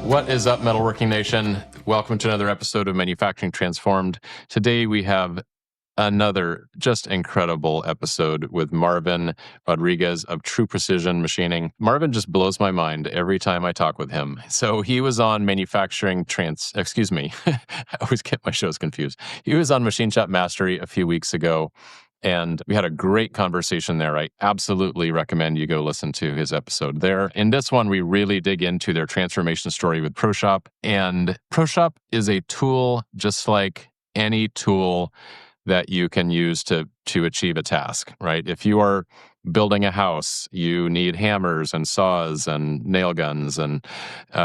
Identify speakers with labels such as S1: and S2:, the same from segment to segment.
S1: What is up, Metalworking Nation? Welcome to another episode of Manufacturing Transformed. Today we have another just incredible episode with Marvin Rodriguez of True Precision Machining. Marvin just blows my mind every time I talk with him. So he was on I always get my shows confused. He was on Machine Shop Mastery a few weeks ago, and we had a great conversation there. I absolutely recommend you go listen to his episode there. In this one, we really dig into their transformation story with ProShop. And ProShop is a tool just like any tool that you can use to achieve a task, right? If you are building a house, you need hammers and saws and nail guns and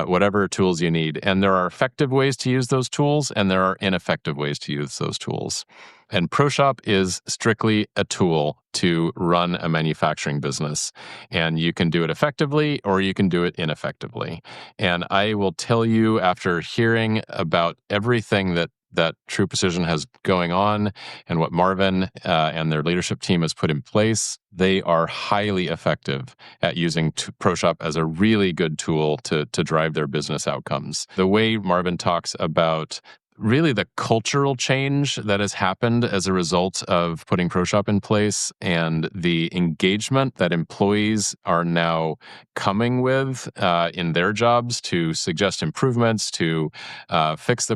S1: whatever tools you need. And there are effective ways to use those tools, and there are ineffective ways to use those tools. And ProShop is strictly a tool to run a manufacturing business. And you can do it effectively or you can do it ineffectively. And I will tell you, after hearing about everything that True Precision has going on and what Marvin and their leadership team has put in place, they are highly effective at using ProShop as a really good tool to drive their business outcomes. The way Marvin talks about really the cultural change that has happened as a result of putting ProShop in place and the engagement that employees are now coming with in their jobs to suggest improvements, to fix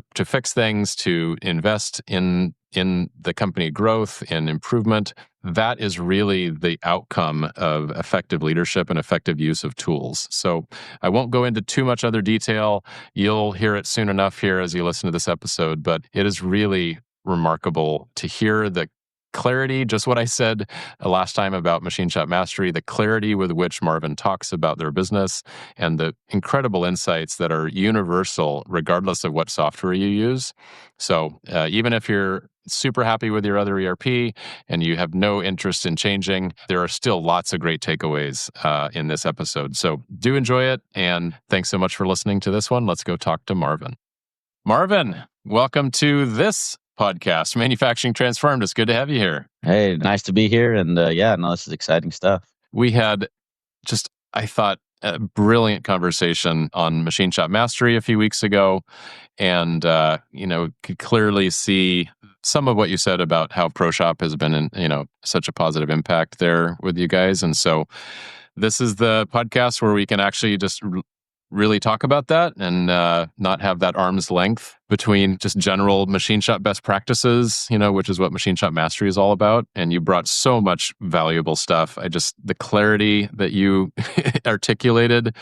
S1: things, to invest in the company growth and improvement. That is really the outcome of effective leadership and effective use of tools. So I won't go into too much other detail. You'll hear it soon enough here as you listen to this episode, but it is really remarkable to hear the clarity, just what I said last time about Machine Shop Mastery, the clarity with which Marvin talks about their business and the incredible insights that are universal regardless of what software you use. So even if you're super happy with your other ERP and you have no interest in changing, there are still lots of great takeaways in this episode. So do enjoy it. And thanks so much for listening to this one. Let's go talk to Marvin. Marvin, welcome to this podcast, Manufacturing Transformed. It's good to have you here.
S2: Hey, nice to be here. And this is exciting stuff.
S1: We had I thought, a brilliant conversation on Machine Shop Mastery a few weeks ago. And, could clearly see some of what you said about how ProShop has been such a positive impact there with you guys. And so this is the podcast where we can actually just really talk about that and not have that arm's length between just general machine shop best practices, which is what Machine Shop Mastery is all about. And you brought so much valuable stuff. The clarity that you articulated,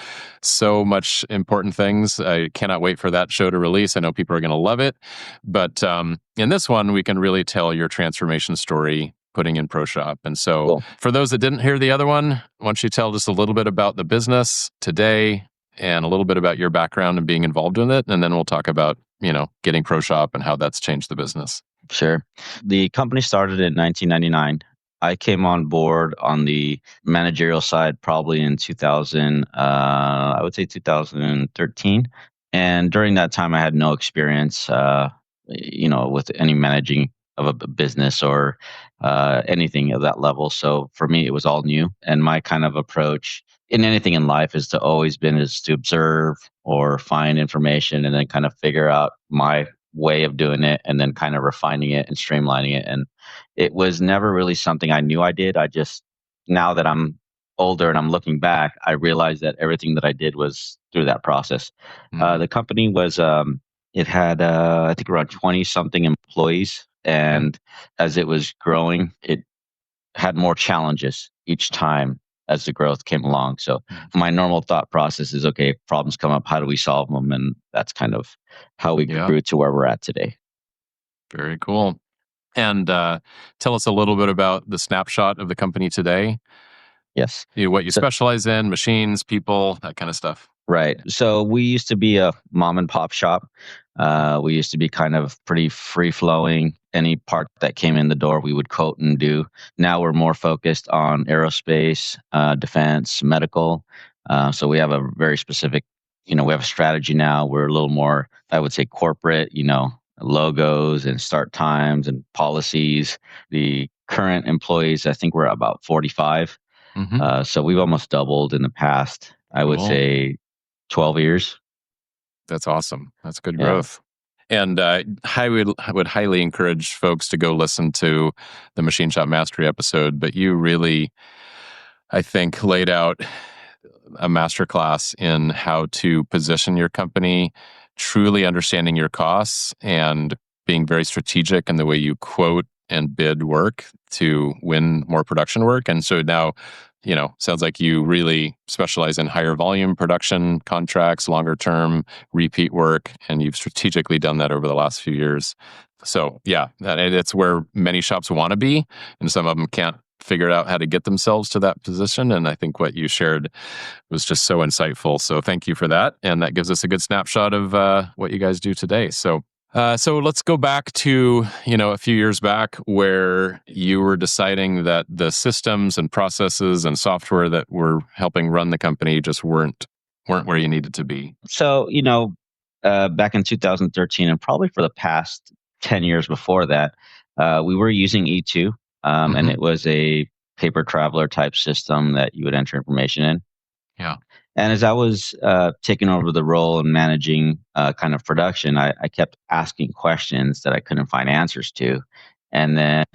S1: so much important things. I cannot wait for that show to release. I know people are going to love it. But in this one, we can really tell your transformation story putting in ProShop. And so cool. For those that didn't hear the other one, why don't you tell just a little bit about the business today and a little bit about your background and being involved in it. And then we'll talk about, getting ProShop and how that's changed the business.
S2: Sure. The company started in 1999. I came on board on the managerial side probably in 2013. And during that time, I had no experience, with any managing of a business or anything of that level. So for me, it was all new. And my kind of approach in anything in life is to observe or find information and then kind of figure out my way of doing it and then kind of refining it and streamlining it. And it was never really something I knew I did. Now that I'm older and I'm looking back, I realized that everything that I did was through that process. Mm-hmm. The company was, it had, I think around 20 something employees. And as it was growing, it had more challenges each time as the growth came along. So my normal thought process is, okay, problems come up, how do we solve them? And that's kind of how we grew to where we're at today.
S1: Very cool. And tell us a little bit about the snapshot of the company today.
S2: Yes.
S1: What you specialize in, machines, people, that kind of stuff.
S2: Right. So we used to be a mom and pop shop. We used to be kind of pretty free flowing. Any part that came in the door, we would quote and do. Now we're more focused on aerospace, defense, medical. So we have a very specific, we have a strategy now. We're a little more, I would say, corporate, logos and start times and policies. The current employees, I think we're about 45. Mm-hmm. So we've almost doubled in the past, I would say 12 years.
S1: That's awesome. That's good
S2: Yeah.
S1: growth. And I would highly encourage folks to go listen to the Machine Shop Mastery episode. But you really, I think, laid out a masterclass in how to position your company, truly understanding your costs and being very strategic in the way you quote and bid work to win more production work. And so now, sounds like you really specialize in higher volume production contracts, longer term repeat work, and you've strategically done that over the last few years. So yeah, it's where many shops want to be, and some of them can't figure out how to get themselves to that position. And I think what you shared was just so insightful. So thank you for that. And that gives us a good snapshot of what you guys do today. So let's go back to, a few years back where you were deciding that the systems and processes and software that were helping run the company just weren't where you needed to be.
S2: So, back in 2013, and probably for the past 10 years before that, we were using E2, and it was a paper traveler type system that you would enter information in.
S1: Yeah.
S2: And as I was taking over the role and managing kind of production, I kept asking questions that I couldn't find answers to. And then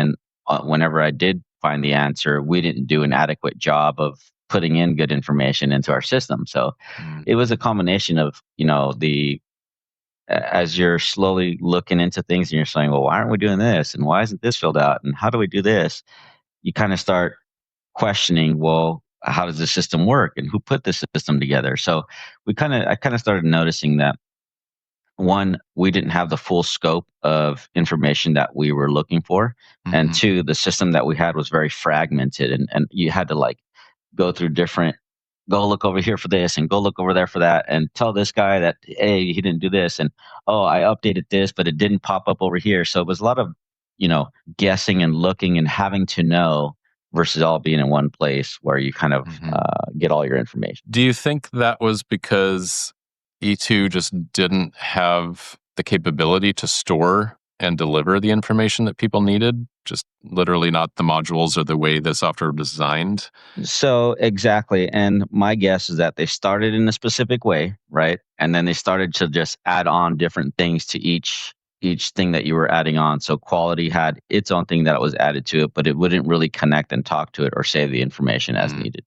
S2: whenever I did find the answer, we didn't do an adequate job of putting in good information into our system. So it was a combination of, as you're slowly looking into things and you're saying, well, why aren't we doing this? And why isn't this filled out? And how do we do this? You kind of start questioning, well, how does the system work and who put this system together? So I kind of started noticing that, one, we didn't have the full scope of information that we were looking for. And two, the system that we had was very fragmented, and you had to like go through go look over here for this and go look over there for that and tell this guy that, hey, he didn't do this. And, oh, I updated this, but it didn't pop up over here. So it was a lot of, guessing and looking and having to know versus all being in one place where you kind of get all your information.
S1: Do you think that was because E2 just didn't have the capability to store and deliver the information that people needed? Just literally not the modules or the way the software was designed?
S2: So exactly. And my guess is that they started in a specific way, right? And then they started to just add on different things to each thing that you were adding on. So quality had its own thing that was added to it, but it wouldn't really connect and talk to it or save the information as needed.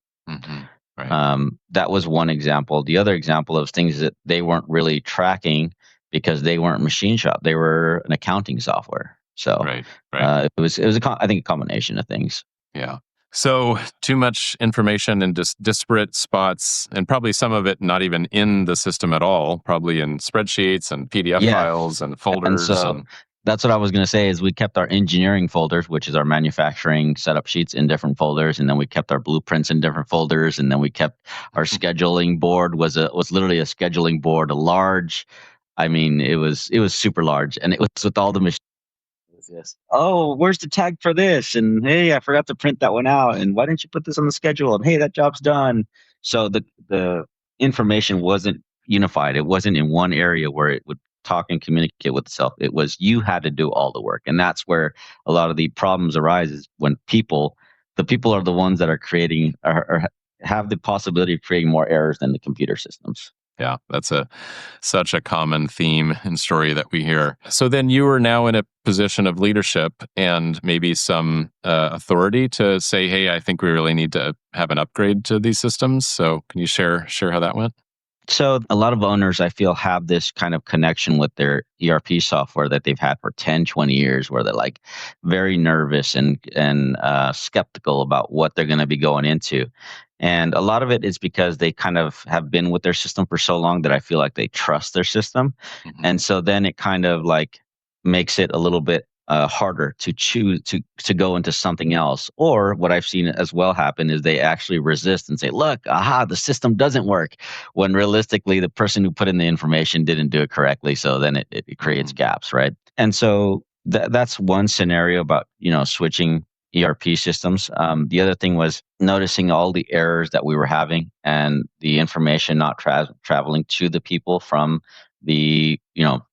S1: Right.
S2: That was one example. The other example of things that they weren't really tracking because they weren't machine shop. They were an accounting software. So
S1: right.
S2: it was I think a combination of things.
S1: Yeah. So too much information in just disparate spots, and probably some of it not even in the system at all, probably in spreadsheets and PDF files and folders.
S2: And that's what I was going to say is we kept our engineering folders, which is our manufacturing setup sheets, in different folders. And then we kept our blueprints in different folders. And then we kept our scheduling board was literally a scheduling board, a large. I mean, it was super large, and it was with all the machines. This. Oh, where's the tag for this? And hey, I forgot to print that one out. And why didn't you put this on the schedule? And hey, that job's done. So the information wasn't unified. It wasn't in one area where it would talk and communicate with itself. It was you had to do all the work. And that's where a lot of the problems arises when the people are the ones that are creating or have the possibility of creating more errors than the computer systems.
S1: Yeah, that's such a common theme and story that we hear. So then you are now in a position of leadership and maybe some authority to say, hey, I think we really need to have an upgrade to these systems. So can you share how that went?
S2: So a lot of owners, I feel, have this kind of connection with their ERP software that they've had for 10, 20 years, where they're like very nervous and skeptical about what they're going to be going into. And a lot of it is because they kind of have been with their system for so long that I feel like they trust their system. And so then it kind of like makes it a little bit harder to choose to go into something else. Or what I've seen as well happen is they actually resist and say, look, the system doesn't work, when realistically the person who put in the information didn't do it correctly. So then it creates gaps, right? And so that's one scenario about, switching ERP systems. The other thing was noticing all the errors that we were having and the information not traveling to the people from the,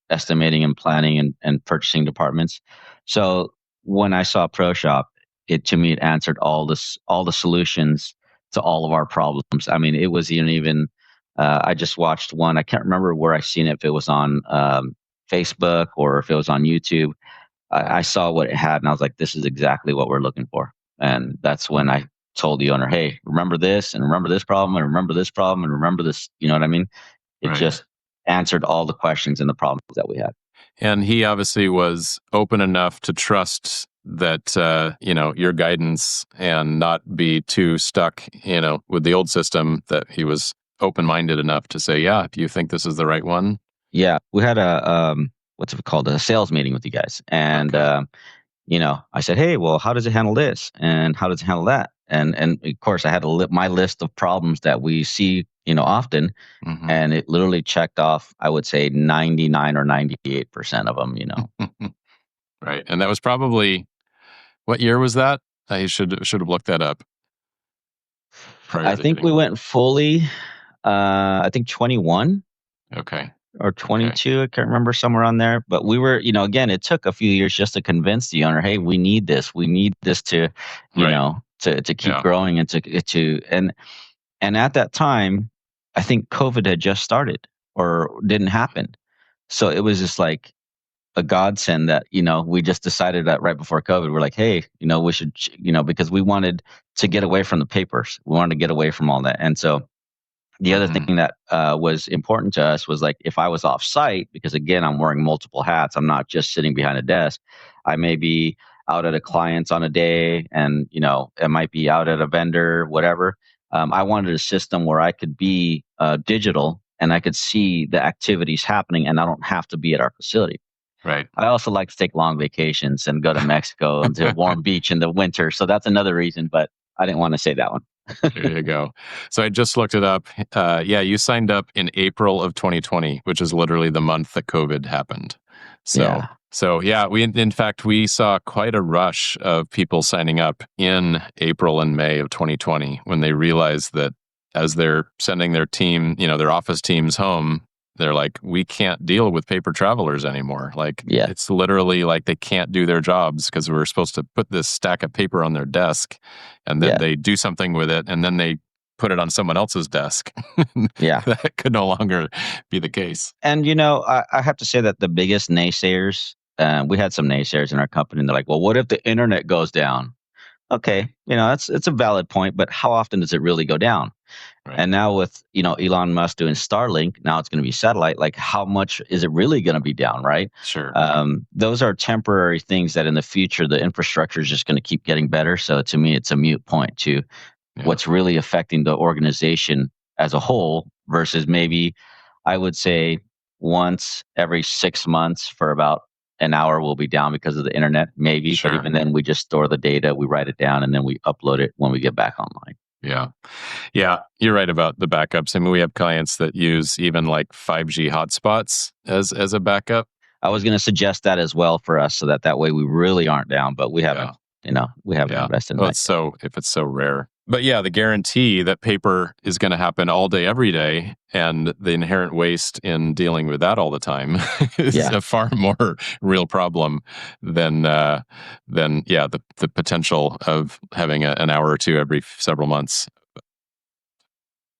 S2: estimating and planning and purchasing departments. So when I saw ProShop, it answered all the solutions to all of our problems. I mean, it was even I just watched one. I can't remember where I seen it, if it was on Facebook or if it was on YouTube. I saw what it had and I was like, this is exactly what we're looking for. And that's when I told the owner, hey, remember this and remember this problem and remember this problem and remember this. You know what I mean? It
S1: Right.
S2: just answered all the questions and the problems that we had.
S1: And he obviously was open enough to trust that, your guidance and not be too stuck, with the old system, that he was open-minded enough to say, yeah, if you think this is the right one.
S2: Yeah, we had what's it called, a sales meeting with you guys, and
S1: Okay.
S2: I said, hey, well, how does it handle this, and how does it handle that, and of course, I had my list of problems that we see, often,
S1: Hmm.
S2: and it literally checked off, I would say 99 or 98% of them.
S1: Right. And that was probably, what year was that? I should have looked that up prior
S2: I
S1: to the
S2: think
S1: meeting.
S2: we went fully, I think 21
S1: Okay.
S2: or
S1: Okay.
S2: 22, I can't remember, somewhere on there. But we were, again, it took a few years just to convince the owner, hey, we need this. We need this to,
S1: Right.
S2: to keep
S1: Yeah.
S2: growing and and at that time, I think COVID had just started or didn't happen. So it was just like a godsend that, we just decided that right before COVID, we're like, hey, we should, because we wanted to get away from the papers. We wanted to get away from all that. And so the other
S1: Hmm.
S2: thing that was important to us was, like, if I was off site, because again, I'm wearing multiple hats. I'm not just sitting behind a desk. I may be out at a client's on a day, and it might be out at a vendor, whatever. I wanted a system where I could be digital and I could see the activities happening, and I don't have to be at our facility.
S1: Right.
S2: I also like to take long vacations and go to Mexico and to a warm beach in the winter. So that's another reason, but I didn't want to say that one.
S1: There you go. So I just looked it up. Yeah, you signed up in April of 2020, which is literally the month that COVID happened. So,
S2: Yeah.
S1: so yeah, in fact, we saw quite a rush of people signing up in April and May of 2020 when they realized that, as they're sending their team, their office teams home, they're like, we can't deal with paper travelers anymore. Like,
S2: Yeah.
S1: it's literally like they can't do their jobs because we're supposed to put this stack of paper on their desk, and then
S2: Yeah.
S1: they do something with it, and then they put it on someone else's desk.
S2: Yeah.
S1: That could no longer be the case.
S2: And I have to say that the biggest naysayers, we had some naysayers in our company, and they're like, "Well, what if the internet goes down?" Okay, it's a valid point, but how often does it really go down?
S1: Right.
S2: And now with Elon Musk doing Starlink, now it's going to be satellite. Like, how much is it really going to be down? Right?
S1: Sure.
S2: Those are temporary things that in the future the infrastructure is just going to keep getting better. So to me, it's a mute point to
S1: Yeah.
S2: what's really affecting the organization as a whole versus maybe, I would say, once every 6 months for about an hour will be down because of the internet, maybe. But
S1: Sure.
S2: even then, we just store the data, we write it down, and then we upload it when we get back online.
S1: Yeah. Yeah. You're right about the backups. I mean, we have clients that use even like 5G hotspots as a backup.
S2: I was going to suggest that as well for us, so that way we really aren't down, but we haven't,
S1: Yeah.
S2: we haven't
S1: Yeah.
S2: invested in
S1: Well,
S2: that yet.
S1: if it's so rare. But yeah, the guarantee that paper is going to happen all day, every day, and the inherent waste in dealing with that all the time is
S2: Yeah.
S1: a far more real problem than the potential of having an hour or two every several months.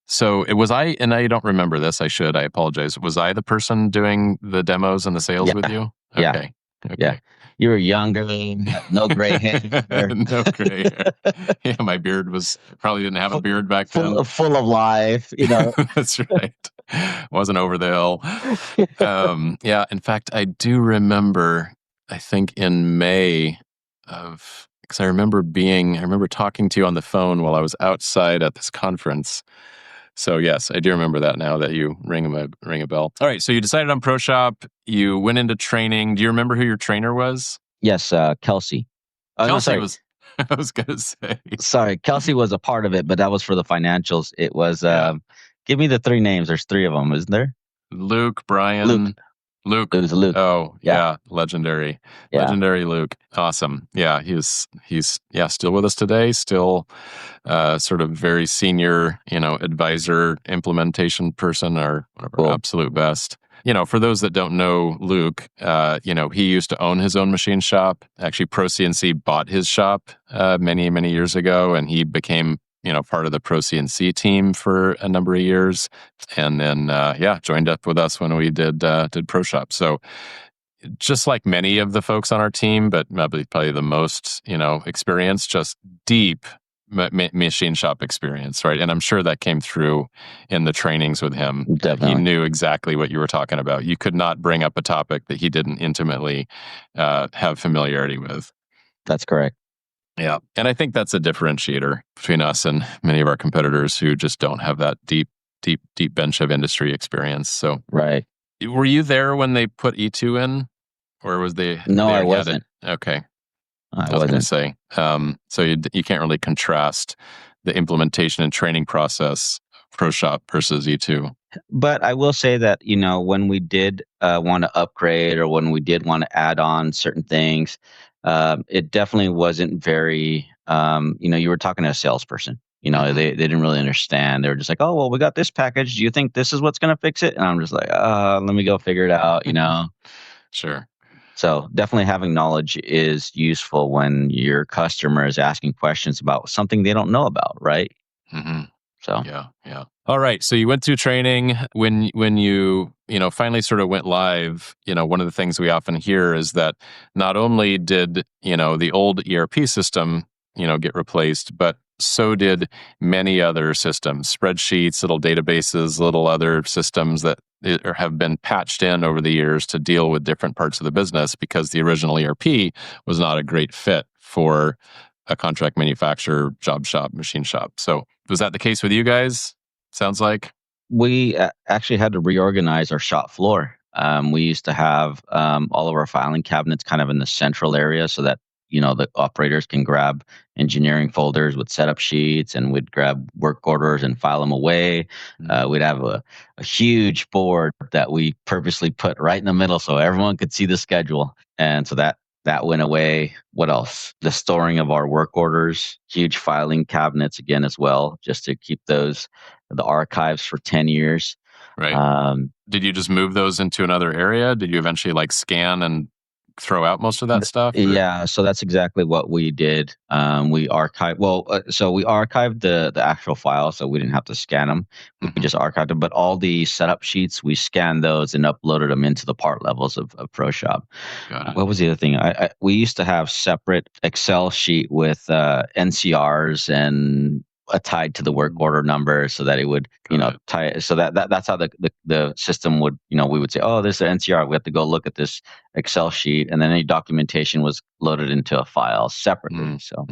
S1: So it was I, and I don't remember this. I apologize. Was I the person doing the demos and the sales with
S2: Yeah.
S1: you?
S2: Yeah.
S1: Okay.
S2: Yeah.
S1: Okay.
S2: You were younger, no gray hair.
S1: No gray hair. Yeah, my beard probably didn't have a beard back then.
S2: Full of life,
S1: That's right. Wasn't over the hill. Yeah, in fact, I do remember, I think in May because I remember talking to you on the phone while I was outside at this conference. So yes, I do remember that now that you ring a bell. All right, so you decided on ProShop. You went into training. Do you remember who your trainer was?
S2: Yes, Kelsey. Oh, no,
S1: Kelsey
S2: sorry.
S1: was. I was gonna say.
S2: Sorry, Kelsey was a part of it, but that was for the financials. It was,
S1: Yeah.
S2: give me the three names. There's three of them, isn't there?
S1: Luke, Brian,
S2: Luke.
S1: Luke.
S2: It was Luke.
S1: Oh,
S2: Yeah.
S1: yeah, legendary.
S2: Yeah.
S1: Legendary Luke. Awesome. Yeah, he's still with us today, still sort of very senior, advisor, implementation person, or one of our absolute best. For those that don't know Luke, he used to own his own machine shop. Actually, ProCNC bought his shop many, many years ago, and he became part of the Pro CNC team for a number of years, and then joined up with us when we did ProShop. So just like many of the folks on our team, but probably the most experienced, just deep machine shop experience, right? And I'm sure that came through in the trainings with him.
S2: Definitely.
S1: He knew exactly what you were talking about. You could not bring up a topic that he didn't intimately have familiarity with.
S2: That's correct.
S1: Yeah. And I think that's a differentiator between us and many of our competitors who just don't have that deep bench of industry experience. So,
S2: right.
S1: Were you there when they put E2 in, or was they?
S2: No, I wasn't.
S1: Okay.
S2: I
S1: was going to
S2: wasn't.
S1: say. So you can't really contrast the implementation and training process ProShop versus E2.
S2: But I will say that, when we did want to upgrade, or when we did want to add on certain things, it definitely wasn't very, you were talking to a salesperson. They didn't really understand. They were just like, oh, well, we got this package. Do you think this is what's going to fix it? And I'm just like, let me go figure it out,
S1: Sure.
S2: So definitely having knowledge is useful when your customer is asking questions about something they don't know about, right?
S1: Mm-hmm.
S2: So
S1: yeah. All right. So you went through training. When you finally sort of went live, one of the things we often hear is that not only did the old ERP system get replaced, but so did many other systems, spreadsheets, little databases, little other systems that have been patched in over the years to deal with different parts of the business, because the original ERP was not a great fit for a contract manufacturer, job shop, machine shop. So was that the case with you guys? Sounds like.
S2: We actually had to reorganize our shop floor. We used to have all of our filing cabinets kind of in the central area, so that the operators can grab engineering folders with setup sheets, and we'd grab work orders and file them away. We'd have a huge board that we purposely put right in the middle so everyone could see the schedule, and so that went away. What else? The storing of our work orders, huge filing cabinets again as well, just to keep the archives for 10 years.
S1: Right. Did you just move those into another area? Did you eventually scan and throw out most of that stuff? Or?
S2: Yeah, so that's exactly what we did. We archived. So we archived the actual files, so we didn't have to scan them. We just archived them. But all the setup sheets, we scanned those and uploaded them into the part levels of ProShop.
S1: Got it.
S2: What was the other thing? We used to have separate Excel sheet with NCRs and tied to the work order number, so that it would tie it. So that's how the system would, we would say, oh, this is an NCR, we have to go look at this Excel sheet, and then any documentation was loaded into a file separately. So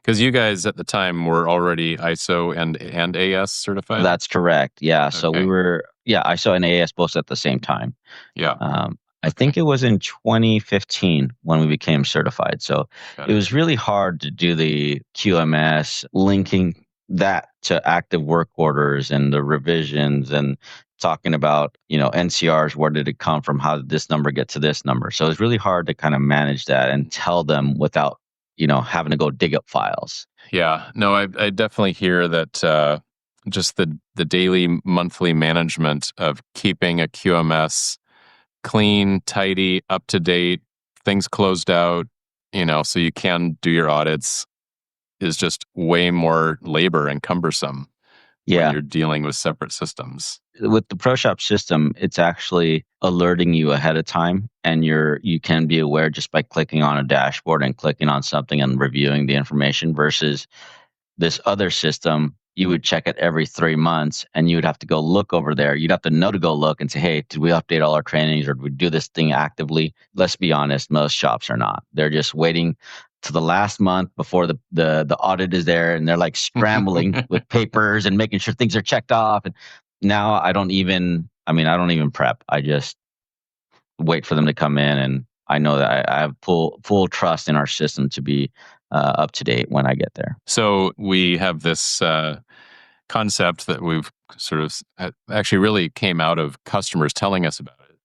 S1: because you guys at the time were already ISO and AS certified.
S2: That's correct. Yeah. So we were ISO and AS both at the same time.
S1: Yeah.
S2: I think it was in 2015 when we became certified. So it was really hard to do the QMS, linking that to active work orders and the revisions, and talking about, NCRs, where did it come from? How did this number get to this number? So it's really hard to kind of manage that and tell them without, having to go dig up files.
S1: Yeah. No, I definitely hear that just the daily, monthly management of keeping a QMS clean, tidy, up to date, things closed out, so you can do your audits, is just way more labor and cumbersome when you're dealing with separate systems.
S2: With the ProShop system, it's actually alerting you ahead of time, and you can be aware just by clicking on a dashboard and clicking on something and reviewing the information, versus this other system. You would check it every 3 months, and you would have to go look over there. You'd have to know to go look and say, hey, did we update all our trainings, or did we do this thing actively? Let's be honest, most shops are not. They're just waiting to the last month before the audit is there, and they're scrambling with papers and making sure things are checked off. And now I don't even prep. I just wait for them to come in, and I know that I have full trust in our system to be up to date when I get there.
S1: So we have this concept that we've sort of actually really came out of customers telling us about it,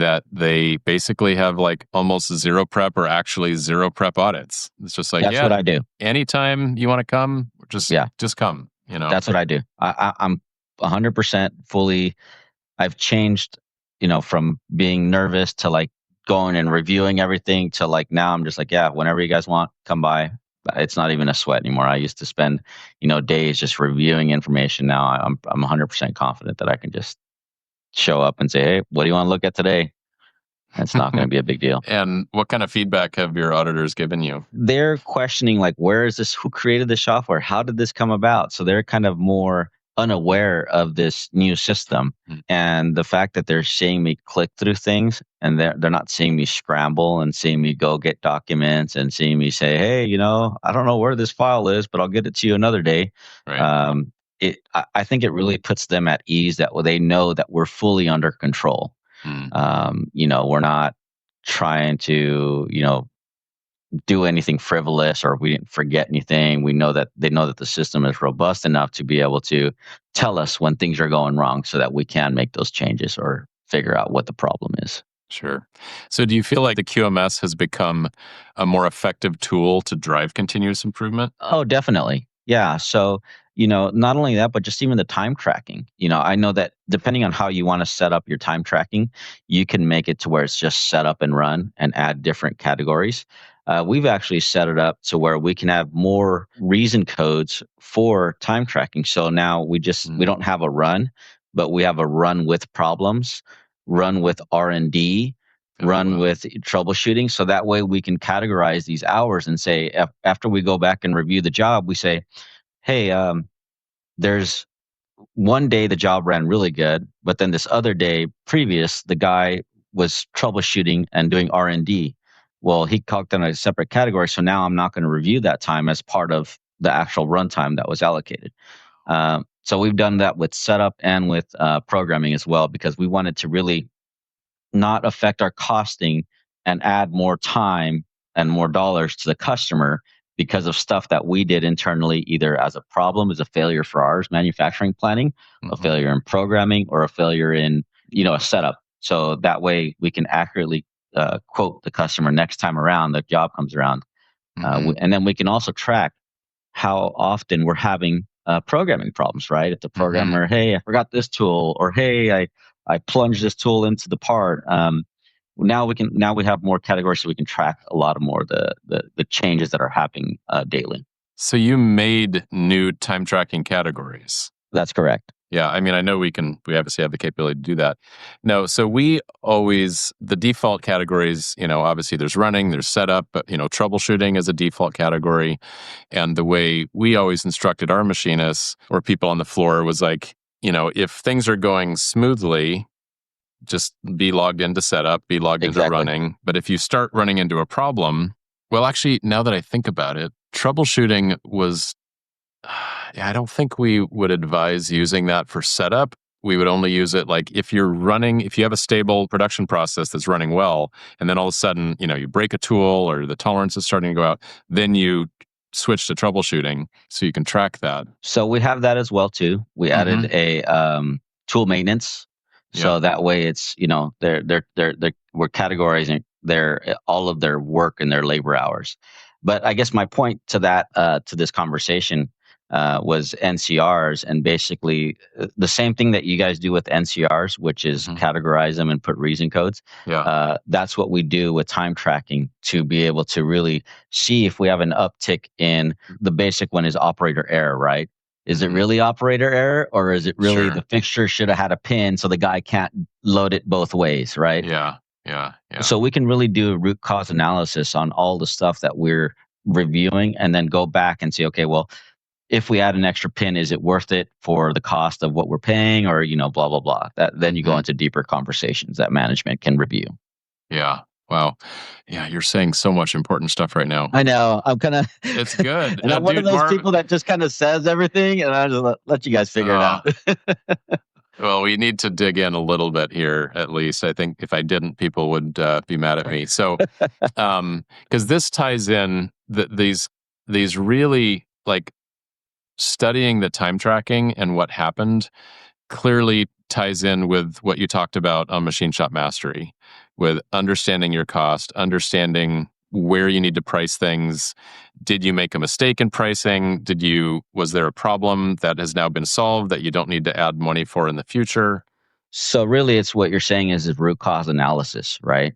S1: that they basically have almost zero prep, or actually zero prep audits. It's just
S2: that's what I do.
S1: Anytime you want to come, just come.
S2: That's what I do. I'm 100% fully. I've changed, from being nervous to going and reviewing everything to now I'm just whenever you guys want, come by. It's not even a sweat anymore. I used to spend, days just reviewing information. Now I'm 100% confident that I can just show up and say, "Hey, what do you want to look at today?" It's not going to be a big deal.
S1: And what kind of feedback have your auditors given you?
S2: They're questioning, like, where is this? Who created the software? How did this come about? So they're kind of more unaware of this new system.
S1: Mm.
S2: And the fact that they're seeing me click through things, and they're not seeing me scramble and seeing me go get documents and seeing me say, "Hey, I don't know where this file is, but I'll get it to you another day."
S1: Right.
S2: I think it really puts them at ease that they know that we're fully under control. We're not trying to, do anything frivolous, or we didn't forget anything. We know that they know that the system is robust enough to be able to tell us when things are going wrong so that we can make those changes or figure out what the problem is.
S1: Sure. So do you feel like the QMS has become a more effective tool to drive continuous improvement?
S2: Oh, definitely. Yeah. So, not only that, but just even the time tracking. I know that depending on how you want to set up your time tracking, you can make it to where it's just set up and run and add different categories. We've actually set it up to where we can have more reason codes for time tracking. So now we don't have a run, but we have a run with problems, run with R&D, run with troubleshooting. So that way we can categorize these hours and say, after we go back and review the job, we say, "Hey, there's one day the job ran really good, but then this other day previous, the guy was troubleshooting and doing R&D. Well, he clocked in a separate category, so now I'm not going to review that time as part of the actual runtime that was allocated." So we've done that with setup and with programming as well, because we wanted to really not affect our costing and add more time and more dollars to the customer because of stuff that we did internally, either as a problem, as a failure for ours manufacturing planning, a failure in programming, or a failure in a setup. So that way we can accurately quote the customer next time around the job comes around. And then we can also track how often we're having programming problems, right? If the programmer, "Hey, I forgot this tool," or, "Hey, I plunged this tool into the part." Now we have more categories, so we can track a lot of more of the changes that are happening daily.
S1: So you made new time tracking categories.
S2: That's correct.
S1: Yeah, I mean, I know we obviously have the capability to do that. No, so the default categories, obviously there's running, there's setup, but, troubleshooting is a default category. And the way we always instructed our machinists or people on the floor was like, if things are going smoothly, just be logged into setup, be logged into running. But if you start running into a problem, well, actually, now that I think about it, troubleshooting was, I don't think we would advise using that for setup. We would only use it like if you have a stable production process that's running well, and then all of a sudden, you break a tool or the tolerance is starting to go out, then you switch to troubleshooting so you can track that.
S2: So we have that as well too. We added a tool maintenance. So that way it's, we're categorizing all of their work and their labor hours. But I guess my point to that, to this conversation, was NCRs, and basically the same thing that you guys do with NCRs, which is categorize them and put reason codes. That's what we do with time tracking to be able to really see if we have an uptick in the basic one is operator error, right? Is it really operator error, or is it really the fixture should have had a pin so the guy can't load it both ways, right?
S1: Yeah.
S2: So we can really do a root cause analysis on all the stuff that we're reviewing, and then go back and say, okay, well, if we add an extra pin, is it worth it for the cost of what we're paying, or blah blah blah. Then you go into deeper conversations that management can review.
S1: Yeah. Wow. Yeah, you're saying so much important stuff right now.
S2: I know. I'm kind of.
S1: It's good.
S2: And I'm one of those people that just kind of says everything, and I just let you guys figure it out.
S1: Well, we need to dig in a little bit here, at least. I think if I didn't, people would be mad at me. So, because this ties in these really, like, studying the time tracking and what happened clearly ties in with what you talked about on Machine Shop Mastery, with understanding your cost, understanding where you need to price things. Did you make a mistake in pricing? Was there a problem that has now been solved that you don't need to add money for in the future?
S2: So really, it's what you're saying is root cause analysis, right?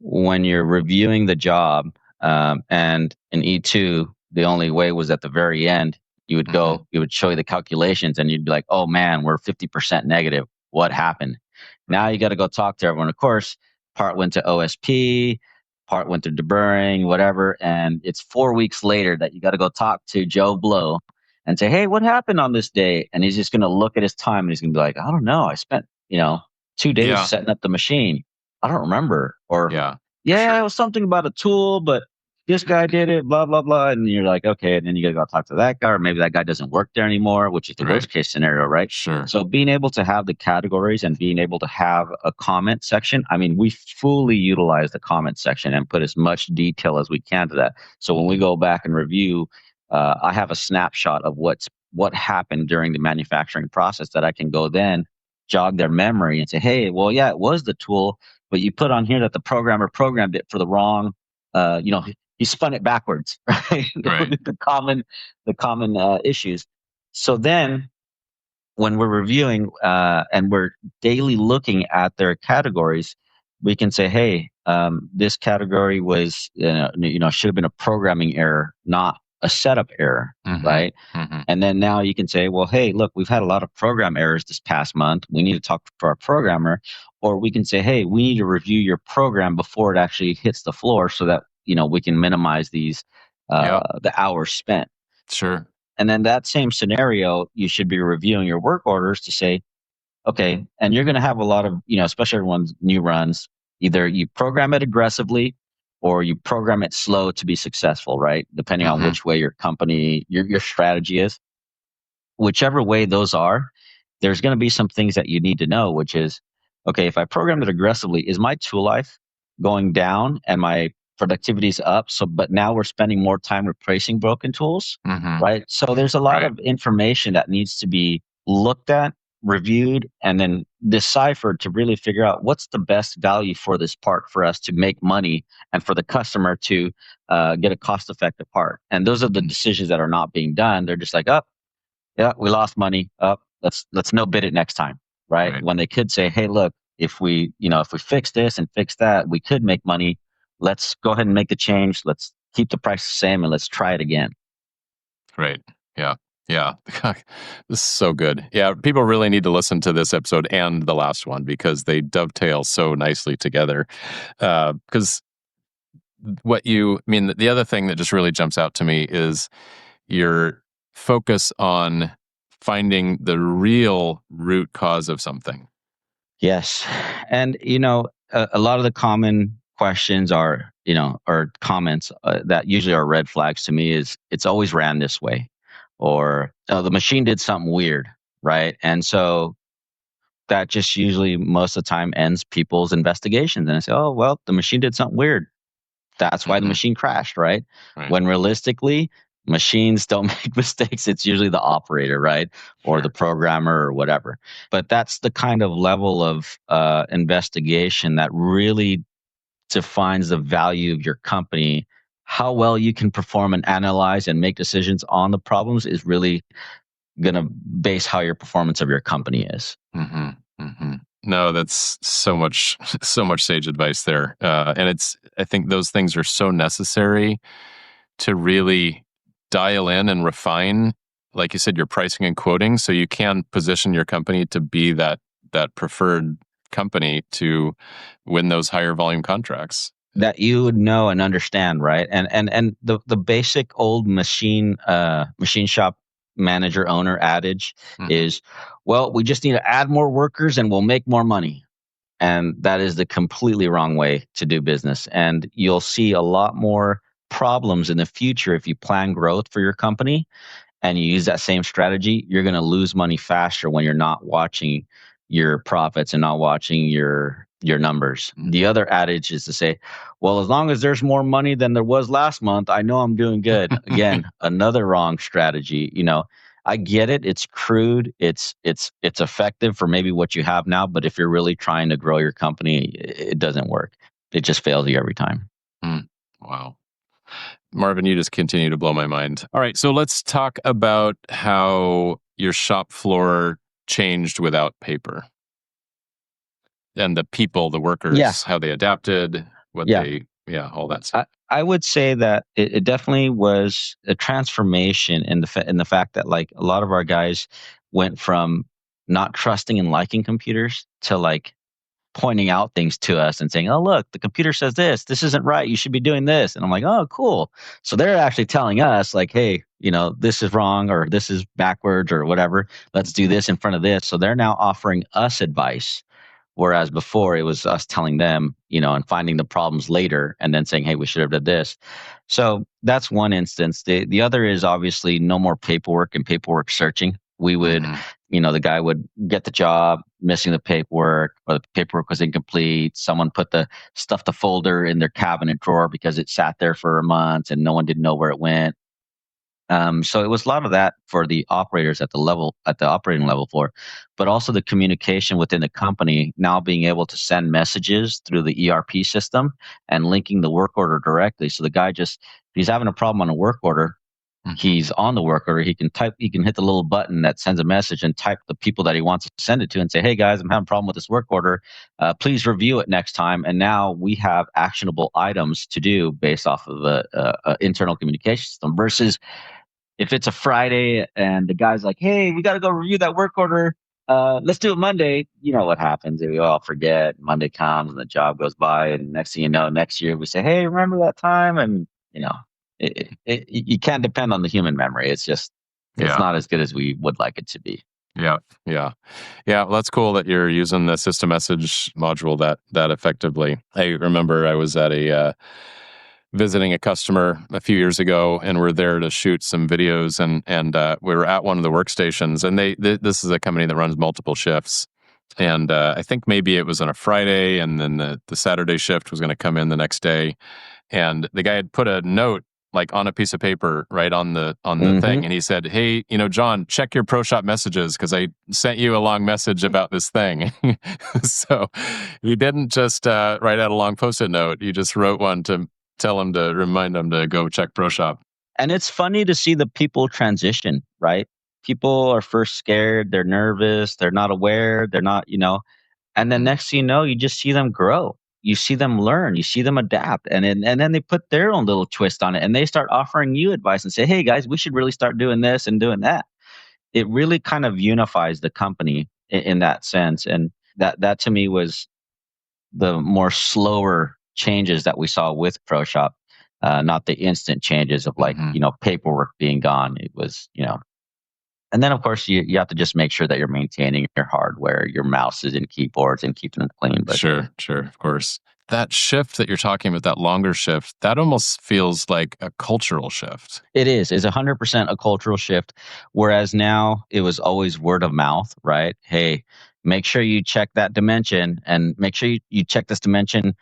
S2: When you're reviewing the job, and in E2, The only way was at the very end. You would go, it would show you the calculations, and you'd be like, oh man, we're 50% negative. What happened? Now you got to go talk to everyone. Of course, part went to OSP, part went to deburring, whatever. And it's 4 weeks later that you got to go talk to Joe Blow and say, hey, what happened on this day? And he's just going to look at his time and he's going to be like, I don't know. I spent, 2 days
S1: Yeah.
S2: setting up the machine. I don't remember. Or,
S1: Yeah. For
S2: yeah,
S1: sure.
S2: it was something about a tool, but this guy did it, blah, blah, blah. And you're like, okay. And then you got to go talk to that guy, or maybe that guy doesn't work there anymore, which is the
S1: Right.
S2: worst case scenario, right?
S1: Sure.
S2: So being able to have the categories and being able to have a comment section, I mean, we fully utilize the comment section and put as much detail as we can to that. So when we go back and review, I have a snapshot of what happened during the manufacturing process that I can go then jog their memory and say, hey, well, yeah, it was the tool, but you put on here that the programmer programmed it for the wrong, he spun it backwards, right?
S1: Right.
S2: the common issues. So then when we're reviewing and we're daily looking at their categories, we can say, hey, this category was, should have been a programming error, not a setup error, right? And then now you can say, well, hey, look, we've had a lot of program errors this past month. We need to talk to our programmer. Or we can say, hey, we need to review your program before it actually hits the floor so that, we can minimize these,
S1: Yep.
S2: the hours spent.
S1: Sure.
S2: And then that same scenario, you should be reviewing your work orders to say, okay, and you're going to have a lot of, especially everyone's new runs, either you program it aggressively or you program it slow to be successful, right? Depending on which way your company, your strategy is. Whichever way those are, there's going to be some things that you need to know, which is, okay, if I program it aggressively, is my tool life going down and my productivity is up? So, but now we're spending more time replacing broken tools, right? So there's a lot
S1: Right.
S2: of information that needs to be looked at, reviewed, and then deciphered to really figure out what's the best value for this part for us to make money and for the customer to get a cost-effective part. And those are the decisions that are not being done. They're just like, oh, yeah, we lost money. Up, let's no bid it next time, right?
S1: Right.
S2: When they could say, hey, look, if we fix this and fix that, we could make money. Let's go ahead and make the change. Let's keep the price the same and let's try it again.
S1: Right. Yeah. Yeah. This is so good. Yeah. People really need to listen to this episode and the last one because they dovetail so nicely together. Because the other thing that just really jumps out to me is your focus on finding the real root cause of something.
S2: Yes. And, a lot of the common questions are, or comments that usually are red flags to me is it's always ran this way, or the machine did something weird, right? And so that just usually most of the time ends people's investigations. And I say, oh, well, the machine did something weird. That's why the machine crashed, right?
S1: Right.
S2: When realistically, machines don't make mistakes. It's usually the operator, right? Or the programmer or whatever. But that's the kind of level of investigation that really defines the value of your company. How well you can perform and analyze and make decisions on the problems is really going to base how your performance of your company is.
S1: No, that's so much sage advice there. And I think those things are so necessary to really dial in and refine, like you said, your pricing and quoting, so you can position your company to be that preferred company to win those higher volume contracts.
S2: That you would know and understand, right? And the basic old machine shop manager owner adage is, well, we just need to add more workers and we'll make more money. And that is the completely wrong way to do business. And you'll see a lot more problems in the future if you plan growth for your company and you use that same strategy. You're going to lose money faster when you're not watching your profits and not watching your numbers. The other adage is to say, well, as long as there's more money than there was last month, I know I'm doing good. Again, another wrong strategy. I get it. It's crude. It's effective for maybe what you have now, but if you're really trying to grow your company, it doesn't work. It just fails you every time.
S1: Wow. Marvin, you just continue to blow my mind. All right, so let's talk about how your shop floor changed without paper. And the people, the workers, how they adapted, all that stuff.
S2: I would say that it definitely was a transformation in the fact that like a lot of our guys went from not trusting and liking computers to like pointing out things to us and saying, "Oh, look, the computer says this. This isn't right. You should be doing this." And I'm like, "Oh, cool." So they're actually telling us like, "Hey, this is wrong or this is backwards or whatever. Let's do this in front of this." So they're now offering us advice. Whereas before it was us telling them, and finding the problems later and then saying, "Hey, we should have done this." So that's one instance. The other is obviously no more paperwork and paperwork searching. We would,
S1: Mhm.
S2: the guy would get the job, missing the paperwork, or the paperwork was incomplete. Someone put the stuff the folder in their cabinet drawer because it sat there for a month and no one didn't know where it went. So it was a lot of that for the operators at the operating level floor, but also the communication within the company now being able to send messages through the ERP system and linking the work order directly. So the guy if he's having a problem on a work order,
S1: Mhm.
S2: he's on the work order. He can hit the little button that sends a message and type the people that he wants to send it to and say, "Hey guys, I'm having a problem with this work order. Please review it next time." And now we have actionable items to do based off of the internal communication system versus if it's a Friday and the guy's like, "Hey, we got to go review that work order. Let's do it Monday." You know what happens? We all forget. Monday comes and the job goes by, and next thing you know, next year we say, "Hey, remember that time?" And you know, you can't depend on the human memory. It's
S1: Yeah.
S2: not as good as we would like it to be.
S1: Yeah. Yeah. Yeah. Well, that's cool that you're using the system message module that effectively. I remember I was at visiting a customer a few years ago, and we're there to shoot some videos, and we were at one of the workstations, and this is a company that runs multiple shifts, and I think maybe it was on a Friday, and then the Saturday shift was going to come in the next day, and the guy had put a note like on a piece of paper right on the
S2: Hmm.
S1: thing, and he said, "Hey, John, check your ProShop messages because I sent you a long message about this thing." So he didn't just write out a long post-it note. He just wrote one to tell him to remind him to go check ProShop.
S2: And it's funny to see the people transition, right? People are first scared, they're nervous, they're not aware, they're not. And then
S1: Mhm.
S2: next thing you know, you just see them grow. You see them learn. You see them adapt, and then they put their own little twist on it, and they start offering you advice and say, "Hey guys, we should really start doing this and doing that." It really kind of unifies the company in that sense, and that to me was the more slower changes that we saw with ProShop, not the instant changes of like
S1: Mhm.
S2: paperwork being gone. It was and then, of course, you have to just make sure that you're maintaining your hardware, your mouses and keyboards, and keeping them clean. But
S1: Sure, sure, of course. That shift that you're talking about, that longer shift, that almost feels like a cultural shift.
S2: it's 100% a cultural shift. Whereas now it was always word of mouth, right? Hey, make sure you check that dimension and make sure you check this dimension.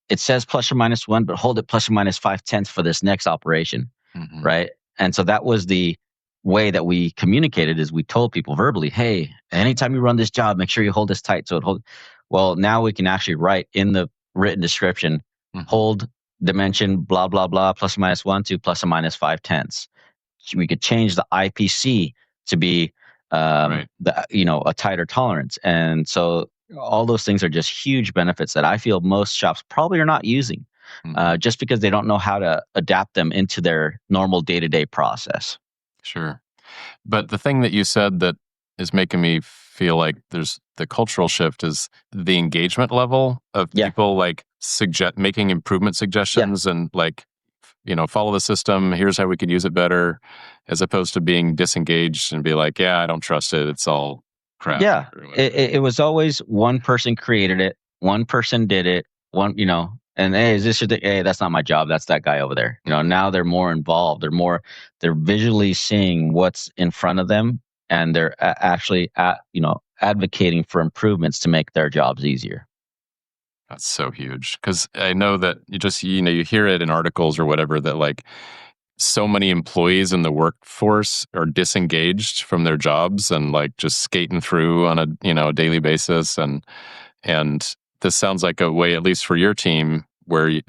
S2: It says plus or minus one, but hold it plus or minus 5/10 for this next operation,
S1: Mhm.
S2: right? And so that was the way that we communicated is we told people verbally, "Hey, anytime you run this job, make sure you hold this tight." So it hold. Well, now we can actually write in the written description,
S1: Mhm.
S2: hold dimension blah blah blah plus or minus one to plus or minus 5/10. So we could change the IPC to be
S1: Right.
S2: a tighter tolerance, and so all those things are just huge benefits that I feel most shops probably are not using,
S1: Mhm.
S2: just because they don't know how to adapt them into their normal day to day process.
S1: Sure. But the thing that you said that is making me feel like there's the cultural shift is the engagement level of
S2: Yeah,
S1: people like making improvement
S2: yeah,
S1: suggestions and like, follow the system. Here's how we could use it better, as opposed to being disengaged and be like, yeah, I don't trust it. It's all crap
S2: yeah.
S1: or
S2: It,
S1: whatever.
S2: it, it was always one person created it, one person did it, and hey, is this your thing? Hey, that's not my job. That's that guy over there.
S1: Mhm.
S2: Now they're more involved. They're visually seeing what's in front of them, and they're actually advocating for improvements to make their jobs easier.
S1: That's so huge because I know that you hear it in articles or whatever that like so many employees in the workforce are disengaged from their jobs and like just skating through on a daily basis, and this sounds like a way, at least for your team, where you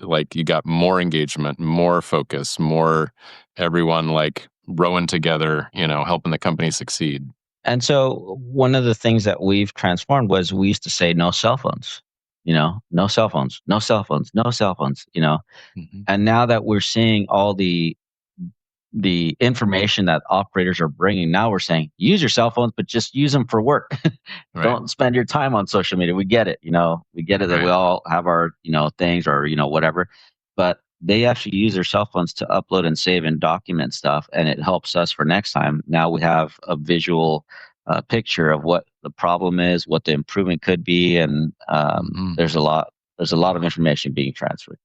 S1: got more engagement, more focus, more everyone like rowing together, helping the company succeed.
S2: And so one of the things that we've transformed was we used to say no cell phones. no cell phones, no cell phones, no cell phones,
S1: Mhm.
S2: and now that we're seeing all the information that operators are bringing, now we're saying use your cell phones, but just use them for work.
S1: Right.
S2: Don't spend your time on social media. We get it, we get it that we
S1: Right.
S2: all have our, things or, whatever, but they actually use their cell phones to upload and save and document stuff. And it helps us for next time. Now we have a visual picture of what the problem is, what the improvement could be. And
S1: Mhm.
S2: there's a lot of information being transferred.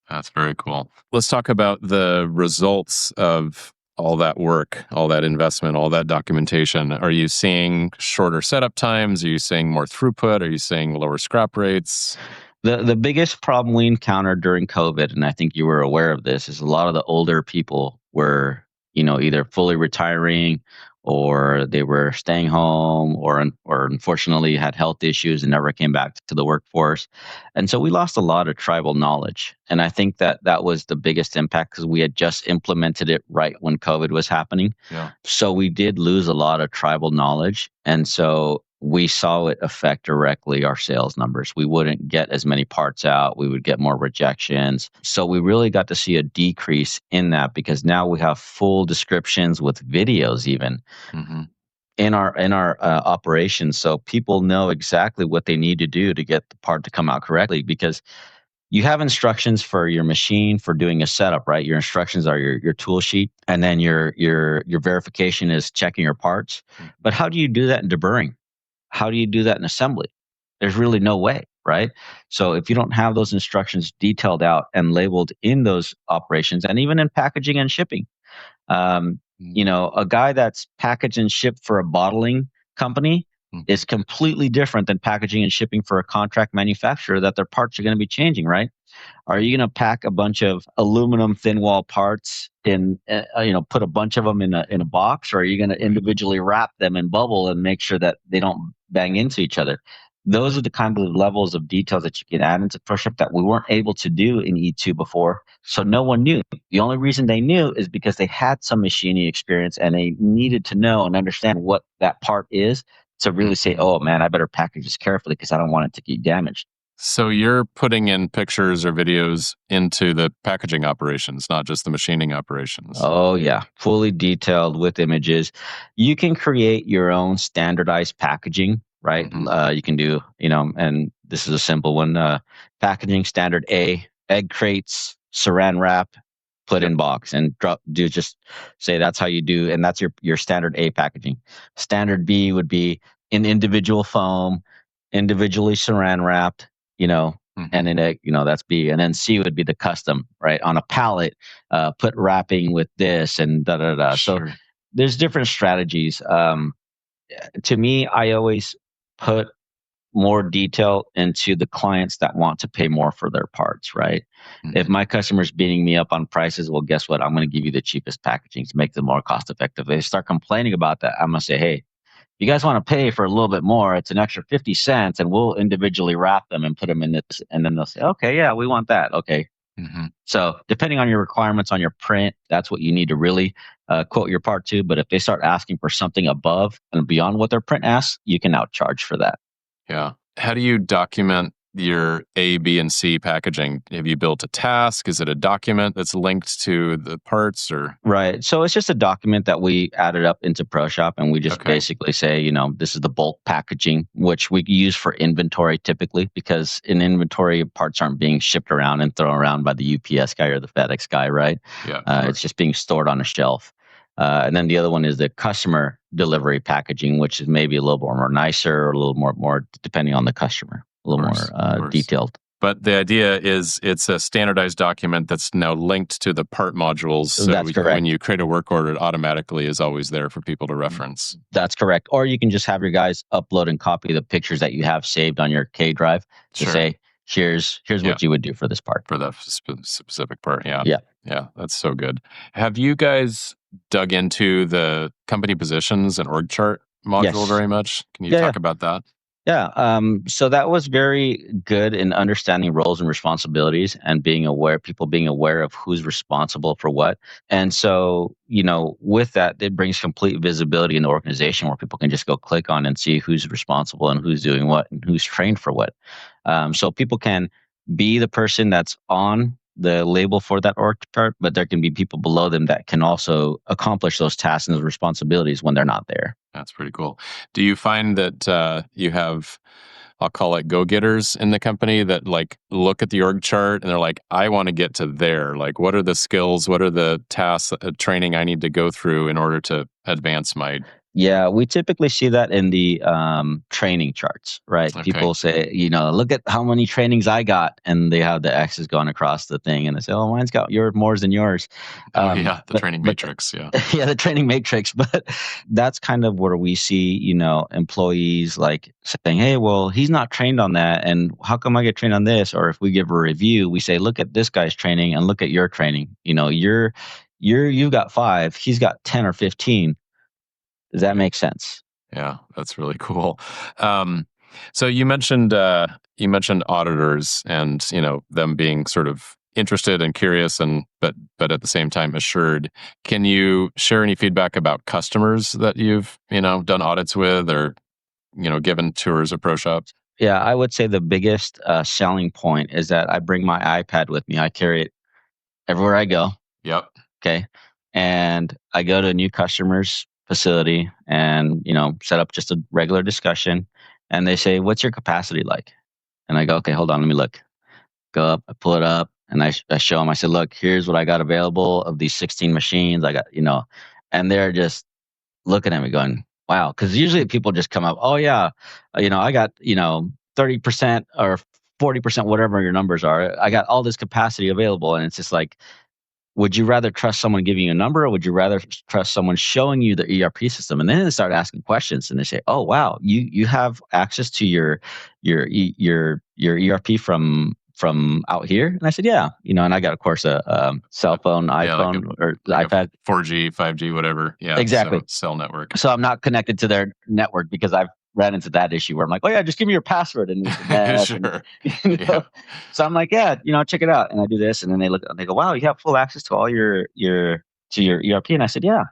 S1: That's very cool. Let's talk about the results of all that work, all that investment, all that documentation. Are you seeing shorter setup times? Are you seeing more throughput? Are you seeing lower scrap rates?
S2: The biggest problem we encountered during COVID, and I think you were aware of this, is a lot of the older people were, either fully retiring or they were staying home or unfortunately had health issues and never came back to the workforce. And so we lost a lot of tribal knowledge. And I think that was the biggest impact because we had just implemented it right when COVID was happening.
S1: Yeah.
S2: So we did lose a lot of tribal knowledge. And so we saw it affect directly our sales numbers. We wouldn't get as many parts out. We would get more rejections. So we really got to see a decrease in that because now we have full descriptions with videos even
S1: Hmm.
S2: in our operations. So people know exactly what they need to do to get the part to come out correctly because you have instructions for your machine for doing a setup, right? Your instructions are your tool sheet, and then your verification is checking your parts. But how do you do that in deburring? How do you do that in assembly? There's really no way, right? So if you don't have those instructions detailed out and labeled in those operations and even in packaging and shipping, um, a guy that's packaged and shipped for a bottling company is completely different than packaging and shipping for a contract manufacturer that their parts are going to be changing, right? Are you going to pack a bunch of aluminum thin wall parts put a bunch of them in a box, or are you going to individually wrap them in bubble and make sure that they don't bang into each other? Those are the kind of levels of details that you can add into ProShop that we weren't able to do in E2 before. So no one knew. The only reason they knew is because they had some machining experience and they needed to know and understand what that part is to really say, oh man, I better package this carefully because I don't want it to get damaged.
S1: So you're putting in pictures or videos into the packaging operations, not just the machining operations.
S2: Oh, yeah. Fully detailed with images. You can create your own standardized packaging, right? You can do, and this is a simple one packaging standard A, egg crates, saran wrap, put in box and just say that's how you do. And that's your standard A packaging. Standard B would be in individual foam, individually saran wrapped, and in a, that's B. And then C would be the custom, right? On a pallet, put wrapping with this and da da da. So
S1: Sure.
S2: there's different strategies. To me, I always put more detail into the clients that want to pay more for their parts, right? If my customer's beating me up on prices, well, guess what? I'm going to give you the cheapest packaging to make them more cost effective. They start complaining about that. I'm going to say, hey, you guys want to pay for a little bit more, it's an extra 50 cents and we'll individually wrap them and put them in this. And then they'll say, okay, yeah, we want that. Okay. So depending on your requirements on your print, that's what you need to really quote your part to. But if they start asking for something above and beyond what their print asks, you can outcharge for that.
S1: Yeah. How do you document your A, B, and C packaging? Have you built a task? Is it a document that's linked to the parts or?
S2: Right. So it's just a document that we added up into ProShop and we just basically say, this is the bulk packaging, which we use for inventory typically because in inventory, parts aren't being shipped around and thrown around by the UPS guy or the FedEx guy, right?
S1: Yeah.
S2: It's just being stored on a shelf. And then the other one is the customer delivery packaging, which is maybe a little more nicer or a little more depending on the customer, a little more detailed.
S1: But the idea is it's a standardized document that's now linked to the part modules. So
S2: that's correct.
S1: When you create a work order, it automatically is always there for people to reference.
S2: That's correct. Or you can just have your guys upload and copy the pictures that you have saved on your K drive to say, here's what you would do for this part.
S1: For that specific part. Yeah.
S2: Yeah.
S1: Yeah. That's so good. Have you guys dug into the company positions and org chart module very much? Can you talk about that?
S2: Yeah. So that was very good in understanding roles and responsibilities and people being aware of who's responsible for what. And so, with that, it brings complete visibility in the organization where people can just go click on and see who's responsible and who's doing what and who's trained for what. So people can be the person that's on the label for that org chart, but there can be people below them that can also accomplish those tasks and those responsibilities when they're not there.
S1: That's pretty cool. Do you find that you have, I'll call it go-getters in the company that like look at the org chart and they're like, I want to get to there. Like, what are the skills? What are the tasks, training I need to go through in order to advance my?
S2: Yeah, we typically see that in the training charts, right?
S1: Okay.
S2: People say, look at how many trainings I got, and they have the X's going across the thing, and they say, oh, mine's got more than yours.
S1: Oh yeah, the training
S2: but
S1: matrix. Yeah.
S2: yeah, the training matrix. But that's kind of where we see, employees like saying, hey, well, he's not trained on that, and how come I get trained on this? Or if we give a review, we say, look at this guy's training and look at your training. You've got 5, he's got 10 or 15. Does that make sense?
S1: Yeah, that's really cool. So you mentioned auditors and them being sort of interested and curious and but at the same time assured. Can you share any feedback about customers that you've done audits with or given tours of ProShop?
S2: Yeah, I would say the biggest selling point is that I bring my iPad with me. I carry it everywhere I go.
S1: Yep.
S2: Okay. And I go to a new customer's facility and, set up just a regular discussion. And they say, what's your capacity like? And I go, okay, hold on, let me look. Go up, I pull it up, and I show them. I said, look, here's what I got available of these 16 machines. I got, and they're just looking at me going, wow. Because usually people just come up, oh, yeah, I got, 30% or 40%, whatever your numbers are. I got all this capacity available. And it's just like, would you rather trust someone giving you a number, or would you rather trust someone showing you the ERP system? And then they start asking questions, and they say, "Oh, wow, you have access to your ERP from out here?" And I said, "Yeah, and I got, of course, a cell phone, iPhone, or the iPad,
S1: 4G, 5G, whatever. Yeah,
S2: exactly,
S1: cell network.
S2: So I'm not connected to their network because I've ran into that issue where I'm like, oh yeah, just give me your password, and it's a mess.
S1: Sure.
S2: Yeah. So I'm like, yeah, check it out, and I do this, and then they look, and they go, wow, you have full access to all your ERP, and I said, yeah.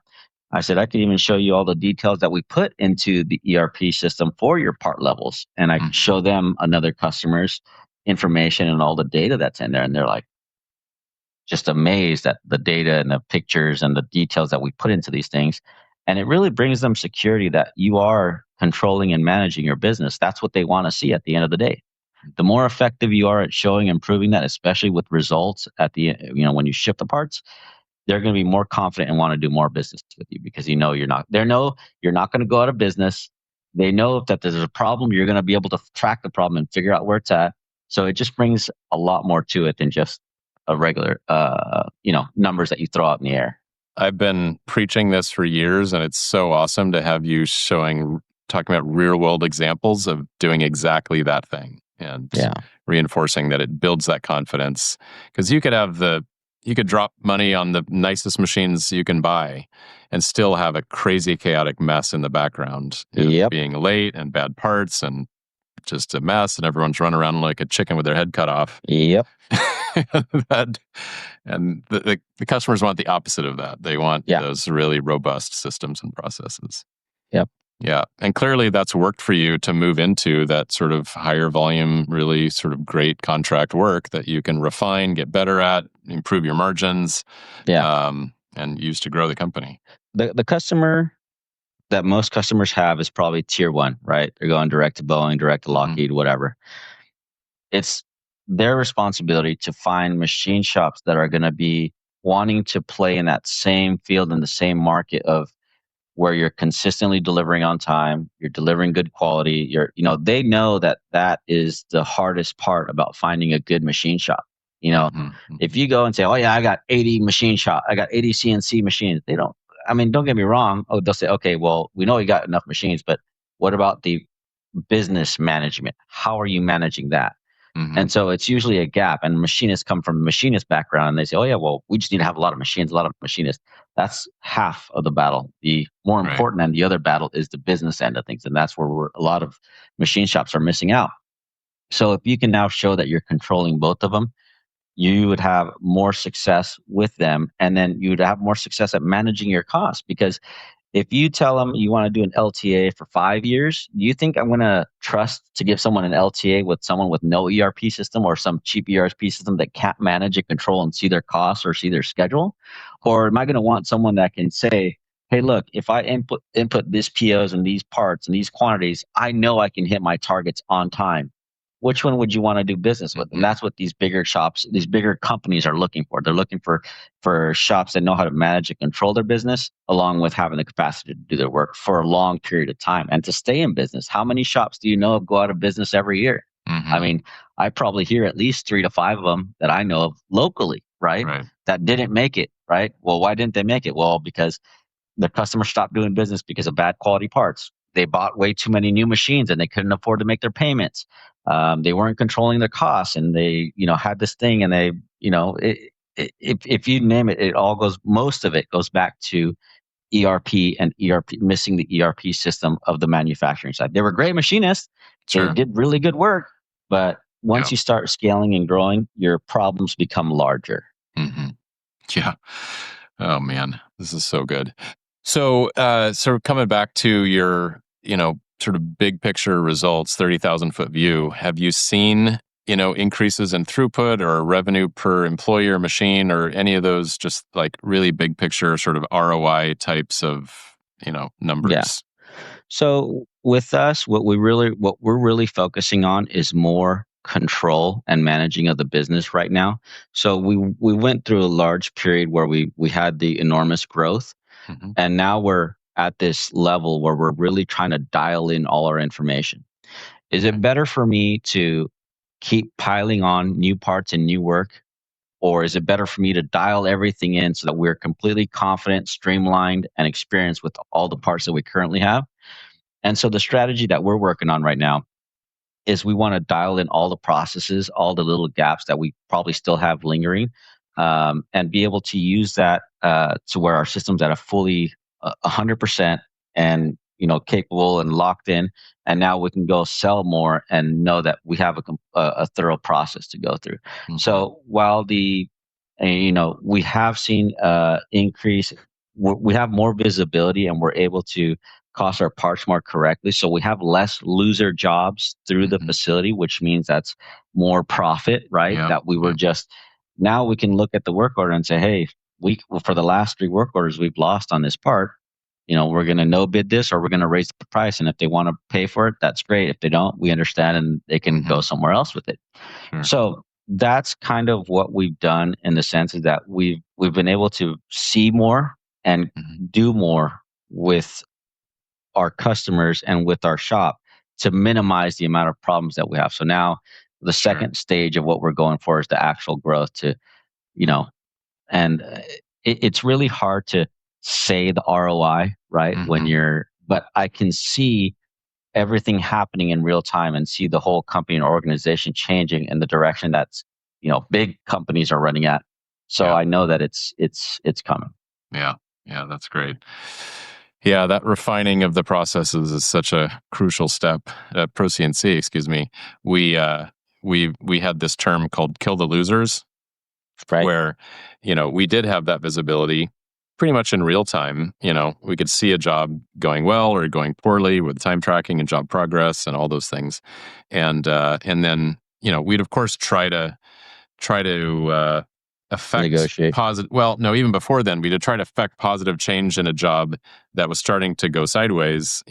S2: I said, I can even show you all the details that we put into the ERP system for your part levels, and I can show them another customer's information and all the data that's in there, and they're like, just amazed at the data and the pictures and the details that we put into these things. And it really brings them security that you are controlling and managing your business. That's what they want to see at the end of the day. The more effective you are at showing and proving that, especially with results at the, when you ship the parts, they're going to be more confident and want to do more business with you because you're not going to go out of business. They know that there's a problem. You're going to be able to track the problem and figure out where it's at. So it just brings a lot more to it than just a regular, numbers that you throw out in the air.
S1: I've been preaching this for years, and it's so awesome to have you talking about real world examples of doing exactly that thing and reinforcing that it builds that confidence. Because you could drop money on the nicest machines you can buy and still have a crazy chaotic mess in the background. Being late and bad parts and just a mess, and everyone's running around like a chicken with their head cut off.
S2: Yep.
S1: And the customers want the opposite of that. They want those really robust systems and processes.
S2: Yep.
S1: Yeah. And clearly that's worked for you to move into that sort of higher volume, really sort of great contract work that you can refine, get better at, improve your margins, and use to grow the company.
S2: The customer that most customers have is probably tier 1, right? They're going direct to Boeing, direct to Lockheed, whatever. It's their responsibility to find machine shops that are going to be wanting to play in that same field in the same market of where you're consistently delivering on time, you're delivering good quality. They know that is the hardest part about finding a good machine shop. If you go and say, oh yeah, I got 80 machine shop, I got 80 CNC machines. Don't get me wrong. Oh, they'll say, okay, well, we know you got enough machines, but what about the business management? How are you managing that? And so it's usually a gap, and machinists come from a machinist background, and they say, oh yeah, well, we just need to have a lot of machines, a lot of machinists. That's half of the battle. The more important and the other battle is the business end of things, and that's where a lot of machine shops are missing out. So if you can now show that you're controlling both of them, you would have more success with them, and then you would have more success at managing your costs, because If you tell them you want to do an LTA for 5 years, do you think I'm going to trust to give someone an LTA with someone with no ERP system or some cheap ERP system that can't manage and control and see their costs or see their schedule? Or am I going to want someone that can say, hey, look, if I input these POs and these parts and these quantities, I know I can hit my targets on time. Which one would you want to do business with? And that's what these bigger shops, these bigger companies are looking for. They're looking for shops that know how to manage and control their business, along with having the capacity to do their work for a long period of time and to stay in business. How many shops do you know go out of business every year? I mean, I probably hear at least 3 to 5 of them that I know of locally, right? That didn't make it, right? Well, why didn't they make it? Well, because the customer stopped doing business because of bad quality parts. They bought way too many new machines and they couldn't afford to make their payments. They weren't controlling their costs, and they, had this thing, and they, if you name it, most of it goes back to ERP and missing the ERP system of the manufacturing side. They were great machinists. They did really good work, but once you start scaling and growing, your problems become larger.
S1: Yeah. Oh man, this is so good. So, coming back to your, sort of big picture results, 30,000-foot view, have you seen, increases in throughput or revenue per employee or machine, or any of those just like really big picture sort of ROI types of, numbers?
S2: Yeah. So with us, what we're really focusing on is more control and managing of the business right now. So we went through a large period where we had the enormous growth, and now we're at this level where we're really trying to dial in all our information. Is it better for me to keep piling on new parts and new work, or is it better for me to dial everything in so that we're completely confident, streamlined, and experienced with all the parts that we currently have? And so the strategy that we're working on right now is we want to dial in all the processes, all the little gaps that we probably still have lingering, and be able to use that to where our system's at a fully 100% and capable and locked in. And now we can go sell more and know that we have a thorough process to go through. So while we have seen increase, we have more visibility and we're able to cost our parts more correctly. So we have less loser jobs through the facility, which means that's more profit, right? That we were just, now we can look at the work order and say, hey, for the last 3 work orders we've lost on this part, we're going to no bid this, or we're going to raise the price. And if they want to pay for it, that's great. If they don't, we understand and they can go somewhere else with it. So that's kind of what we've done, in the sense is that we've been able to see more and do more with our customers and with our shop to minimize the amount of problems that we have. So now the second stage of what we're going for is the actual growth to, and it's really hard to say the ROI, right? But I can see everything happening in real time and see the whole company and organization changing in the direction that's, big companies are running at. So I know that it's coming.
S1: Yeah. That's great. Yeah, that refining of the processes is such a crucial step. At ProCNC, excuse me, we had this term called "kill the losers," where we did have that visibility pretty much in real time. We could see a job going well or going poorly with time tracking and job progress and all those things, and then we'd of course try to affect
S2: negotiate
S1: positive. Well, no, even before then, we did try to affect positive change in a job that was starting to go sideways.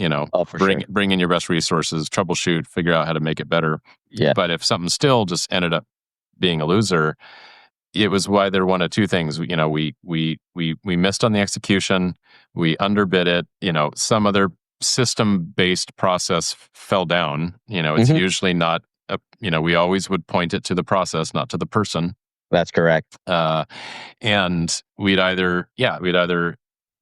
S1: Bring in your best resources, troubleshoot, figure out how to make it better.
S2: Yeah.
S1: But if something still just ended up being a loser, it was either one of two things. We missed on the execution, we underbid it. Some other system-based process fell down. It's usually not. We always would point it to the process, not to the person.
S2: That's correct.
S1: And we'd either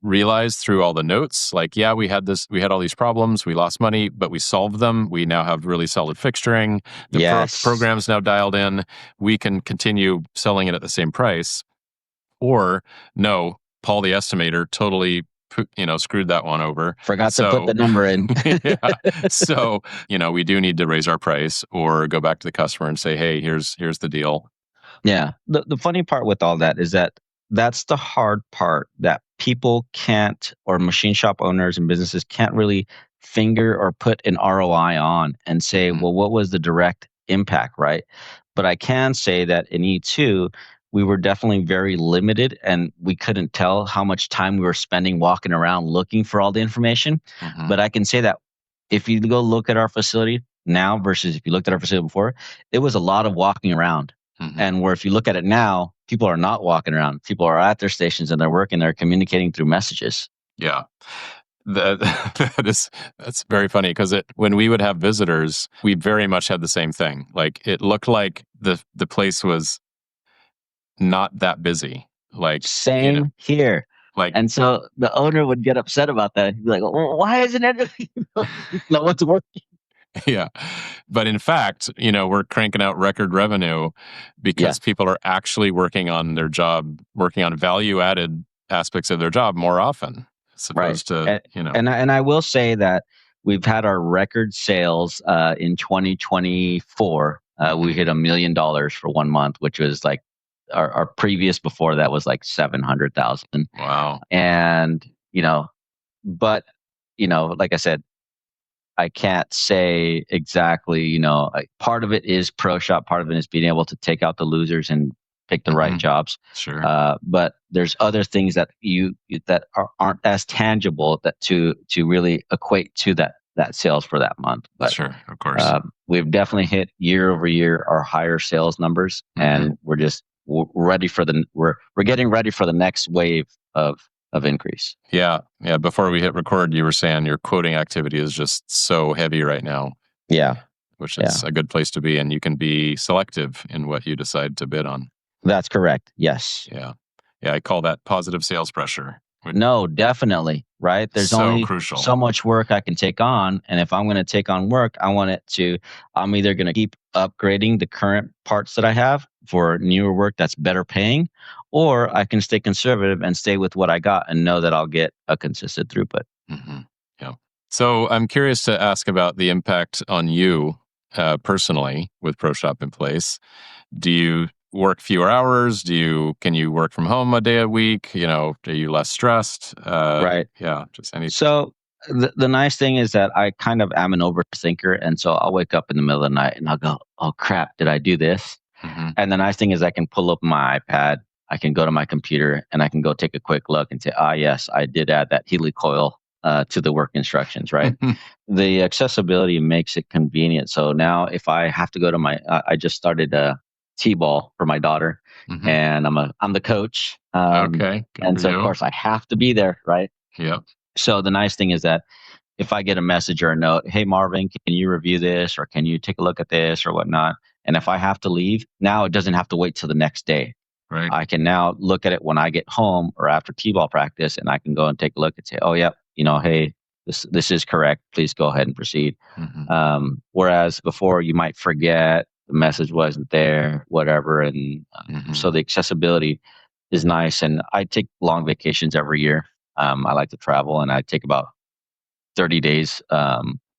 S1: realize through all the notes, like, we had all these problems, we lost money, but we solved them. We now have really solid fixturing. The program's now dialed in. We can continue selling it at the same price. Or no, Paul the estimator totally screwed that one over.
S2: Forgot to put the number in.
S1: So, we do need to raise our price or go back to the customer and say, hey, here's the deal.
S2: Yeah. The funny part with all that is that that's the hard part that people can't, or machine shop owners and businesses can't really finger or put an ROI on and say,
S1: Mhm.
S2: well, what was the direct impact, right? But I can say that in E2, we were definitely very limited and we couldn't tell how much time we were spending walking around looking for all the information.
S1: Mhm.
S2: But I can say that if you go look at our facility now versus if you looked at our facility before, it was a lot of walking around.
S1: Mhm.
S2: And where if you look at it now, people are not walking around. People are at their stations and they're working, they're communicating through messages.
S1: Yeah. That that's very funny because when we would have visitors, we very much had the same thing. Like it looked like the place was not that busy. Like,
S2: Same here.
S1: like
S2: And so the owner would get upset about that. He'd be like, well, why isn't it? No one's working.
S1: yeah. But in fact, we're cranking out record revenue because
S2: Yes.
S1: people are actually working on their job, working on value added aspects of their job more often, as
S2: Right.
S1: opposed to,
S2: And I will say that we've had our record sales in 2024. We
S1: Mhm.
S2: hit $1 million for 1 month, which was like our previous before that was like 700,000.
S1: Wow.
S2: And, but, like I said, I can't say exactly, part of it is ProShop, part of it is being able to take out the losers and pick the right
S1: Mhm.
S2: jobs.
S1: Sure.
S2: But there's other things that aren't as tangible that to really equate to that sales for that month. But
S1: Sure. Of course.
S2: we've definitely hit year over year our higher sales numbers,
S1: Mhm.
S2: and we're ready for we're getting ready for the next wave of increase.
S1: Yeah. Yeah. Before we hit record, you were saying your quoting activity is just so heavy right now,
S2: Yeah,
S1: which
S2: yeah,
S1: is a good place to be. And you can be selective in what you decide to bid on.
S2: that's correct. Yes.
S1: Yeah. Yeah. I call that positive sales pressure, which
S2: No, definitely, right?
S1: is
S2: There's
S1: so
S2: only
S1: crucial.
S2: so much work I can take on, and if I'm going to take on work, I'm either going to keep upgrading the current parts that I have for newer work that's better paying, or I can stay conservative and stay with what I got and know that I'll get a consistent throughput.
S1: Hmm. Yeah. So I'm curious to ask about the impact on you personally with ProShop in place. Do you work fewer hours? Can you work from home a day a week? Are you less stressed?
S2: Right.
S1: Yeah, just any.
S2: So the nice thing is that I kind of am an overthinker, and so I'll wake up in the middle of the night and I'll go, "Oh crap, did I do this?"
S1: Hmm.
S2: And the nice thing is I can pull up my iPad, I can go to my computer, and I can go take a quick look and say, "Ah, yes, I did add that helicoil to the work instructions." Right. The accessibility makes it convenient. So now if I have to go to I just started a T-ball for my daughter,
S1: Hmm.
S2: and I'm the coach.
S1: Okay, good
S2: And
S1: for
S2: so of
S1: you.
S2: course I have to be there, right?
S1: Yep.
S2: So the nice thing is that if I get a message or a note, "Hey Marvin, can you review this, or can you take a look at this or whatnot?" And if I have to leave, now it doesn't have to wait till the next day.
S1: Right.
S2: I can now look at it when I get home or after T-ball practice, and I can go and take a look and say, "Oh, yep, hey, this is correct. Please go ahead and proceed."
S1: Hmm.
S2: Whereas before, you might forget the message wasn't there, whatever, and
S1: Hmm.
S2: so the accessibility is nice. And I take long vacations every year. I like to travel, and I take about 30 days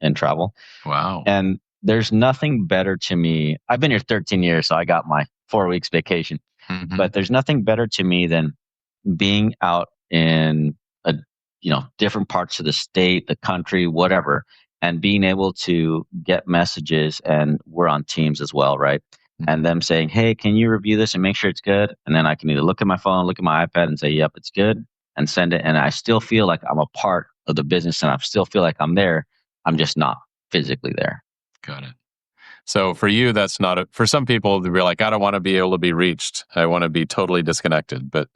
S2: in travel.
S1: Wow.
S2: And there's nothing better to me. I've been here 13 years, so I got my 4 weeks vacation.
S1: Hmm.
S2: But there's nothing better to me than being out in a different parts of the state, the country, whatever, and being able to get messages. And we're on Teams as well, right? And them saying, "Hey, can you review this and make sure it's good?" And then I can either look at my phone, look at my iPad, and say, "Yep, it's good," and send it. And I still feel like I'm a part of the business, and I still feel like I'm there. I'm just not physically there.
S1: Got it. So for you, that's not for some people, they'll be like, I don't want to be able to be reached. I want to be totally disconnected. But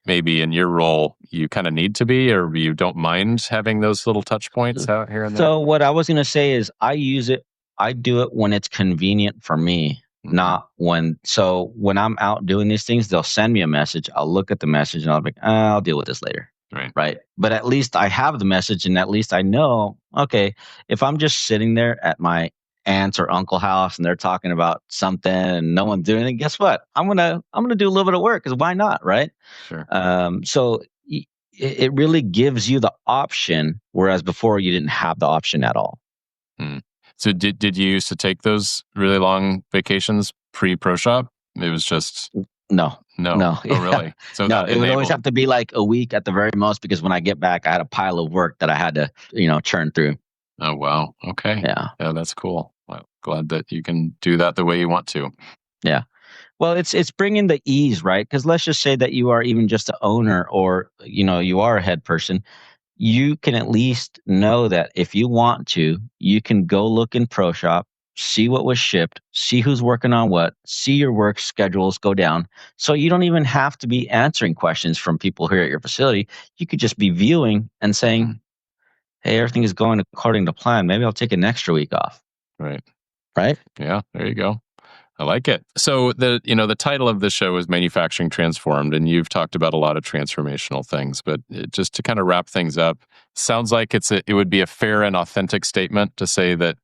S1: maybe in your role, you kind of need to be, or you don't mind having those little touch points out here and there.
S2: So what I was going to say is I do it when it's convenient for me,
S1: Mhm.
S2: not when I'm out doing these things, they'll send me a message. I'll look at the message and I'll be like, I'll deal with this later.
S1: Right.
S2: Right. But at least I have the message, and at least I know, okay, if I'm just sitting there at my aunt's or uncle house and they're talking about something and no one's doing it, guess what? I'm gonna do a little bit of work, because why not? Right.
S1: Sure.
S2: So it really gives you the option, whereas before you didn't have the option at all.
S1: Mm. So did you used to take those really long vacations pre Pro Shop? It was just
S2: No,
S1: No.
S2: No,
S1: Oh,
S2: yeah.
S1: really? So
S2: No,
S1: that
S2: it would always
S1: enabled.
S2: have to be like a week at the very most because when I get back, I had a pile of work that I had to, churn through.
S1: Oh, wow. Okay.
S2: Yeah.
S1: Yeah, that's cool. Well, glad that you can do that the way you want to.
S2: Yeah. Well, it's bringing the ease, right? Because let's just say that you are even just a owner or, you are a head person. You can at least know that if you want to, you can go look in ProShop, see what was shipped, see who's working on what, see your work schedules go down. So you don't even have to be answering questions from people here at your facility. You could just be viewing and saying,
S1: Mhm.
S2: hey, everything is going according to plan. Maybe I'll take an extra week off,
S1: Right.
S2: right?
S1: Yeah, there you go. I like it. So the title of the show is Manufacturing Transformed, and you've talked about a lot of transformational things. But just to kind of wrap things up, sounds like it would be a fair and authentic statement to say that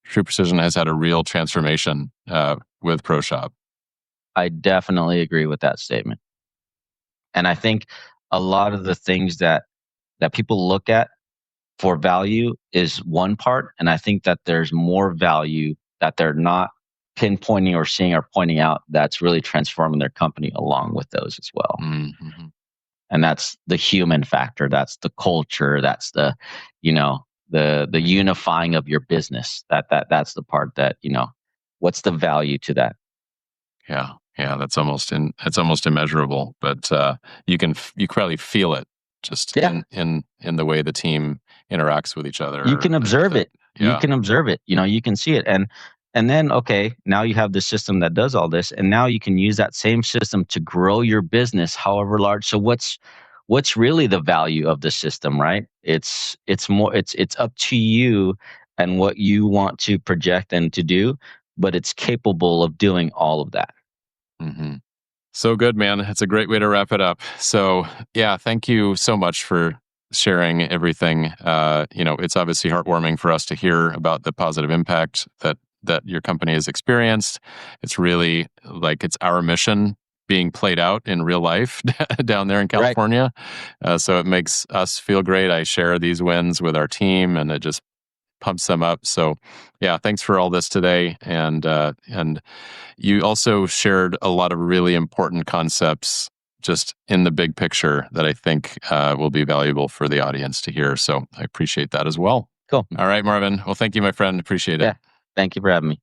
S1: True Precision has had a real transformation with ProShop.
S2: I definitely agree with that statement. And I think a lot of the things that people look at for value is one part, and I think that there's more value that they're not pinpointing or seeing or pointing out that's really transforming their company along with those as well.
S1: Mm-hmm.
S2: And that's the human factor, that's the culture, that's the unifying of your business. That's the part that, what's the value to that?
S1: Yeah, yeah, it's almost immeasurable, but you probably feel it just
S2: Yeah.
S1: in the way the team interacts with each other.
S2: You can observe it. You
S1: Yeah.
S2: can observe it. You can see it. And then, okay, now you have the system that does all this, and now you can use that same system to grow your business however large. So what's really the value of the system, right? It's up to you and what you want to project and to do, but it's capable of doing all of that.
S1: Hmm. So good, man. It's a great way to wrap it up. So, yeah, thank you so much for sharing everything. It's obviously heartwarming for us to hear about the positive impact that your company has experienced. It's really like it's our mission being played out in real life down there in
S2: Right.
S1: California. So it makes us feel great. I share these wins with our team, and it just pumps them up. So, yeah, thanks for all this today, and you also shared a lot of really important concepts just in the big picture that I think will be valuable for the audience to hear. So I appreciate that as well.
S2: Cool.
S1: All right, Marvin. Well, thank you, my friend. Appreciate it.
S2: Yeah. Thank you for having me.